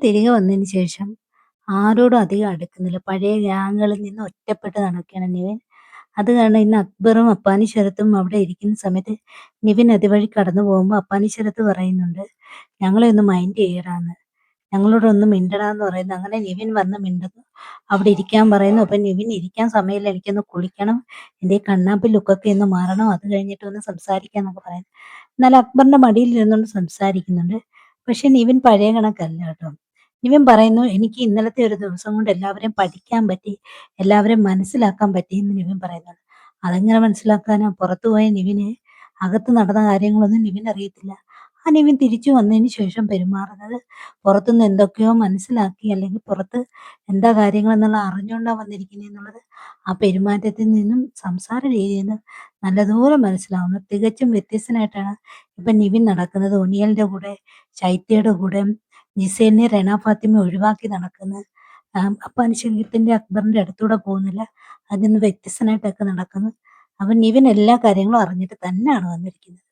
തിരികെ വന്നതിന് ശേഷം ആരോടും അധികം അടുക്കുന്നില്ല. പഴയ ഗ്യാങ്ങുകളിൽ നിന്ന് ഒറ്റപ്പെട്ട് നടക്കുകയാണ് നിവിൻ. അത് കാരണം ഇന്ന് അക്ബറും അപ്പാനി ശരത്തും അവിടെ ഇരിക്കുന്ന സമയത്ത് നിവിൻ അതുവഴി കടന്നു പോകുമ്പോൾ അപ്പാനി ശരത്ത് പറയുന്നുണ്ട്, "ഞങ്ങളെ ഒന്ന് മൈൻഡ് ചെയ്യടാന്ന്. ഞങ്ങളോടൊന്ന് മിണ്ടടാന്ന്" പറയുന്നു. അങ്ങനെ നിവിൻ വന്ന് മിണ്ടുന്നു. അവിടെ ഇരിക്കാൻ പറയുന്നു. അപ്പം നിവിൻ ഇരിക്കാൻ സമയമില്ല, എനിക്കൊന്ന് കുളിക്കണം, എൻ്റെ ഈ കണ്ണാപ്പി ലുക്കൊക്കെ ഒന്ന് മാറണം, അത് കഴിഞ്ഞിട്ട് ഒന്ന് സംസാരിക്കാന്നൊക്കെ പറയുന്നു. എന്നാൽ അക്ബറിന്റെ മടിയിൽ ഇരുന്നുകൊണ്ട് സംസാരിക്കുന്നുണ്ട്. പക്ഷെ നിവിൻ പഴയ കണക്കല്ല കേട്ടോ. നിവിൻ പറയുന്നു, "എനിക്ക് ഇന്നലത്തെ ഒരു ദിവസം കൊണ്ട് എല്ലാവരെയും പഠിക്കാൻ പറ്റി, എല്ലാവരെയും മനസ്സിലാക്കാൻ പറ്റി" എന്ന് നിവിൻ പറയുന്നുണ്ട്. അതെങ്ങനെ മനസ്സിലാക്കാനാ? പുറത്തു പോയ നിവിന് അകത്ത് നടന്ന കാര്യങ്ങളൊന്നും നിവിന് അറിയത്തില്ല. ആ നിവിൻ തിരിച്ചു വന്നതിന് ശേഷം പെരുമാറുന്നത് പുറത്തുനിന്ന് എന്തൊക്കെയോ മനസ്സിലാക്കി, അല്ലെങ്കിൽ പുറത്ത് എന്താ കാര്യങ്ങളെന്നുള്ള അറിഞ്ഞുകൊണ്ടാ വന്നിരിക്കുന്നതെന്നുള്ളത് ആ പെരുമാറ്റത്തിൽ നിന്നും സംസാര രീതിയിൽ നിന്നും നല്ലതുപോലെ മനസ്സിലാവുന്നു. തികച്ചും വ്യത്യസ്തനായിട്ടാണ് ഇപ്പം നിവിൻ നടക്കുന്നത്. ഒനിയലിന്റെ കൂടെ, ശൈത്യയുടെ കൂടെ, ജിസേലിനെ റെന ഫാത്തിമ ഒഴിവാക്കി നടക്കുന്നു. അപ്പൊ അനുശരീരത്തിന്റെ അക്ബറിന്റെ അടുത്തൂടെ പോകുന്നില്ല. അതിൽ നിന്ന് വ്യത്യസ്തനായിട്ടൊക്കെ നടക്കുന്നു. അപ്പൊ നിവിൻ എല്ലാ കാര്യങ്ങളും അറിഞ്ഞിട്ട് തന്നെയാണ് വന്നിരിക്കുന്നത്.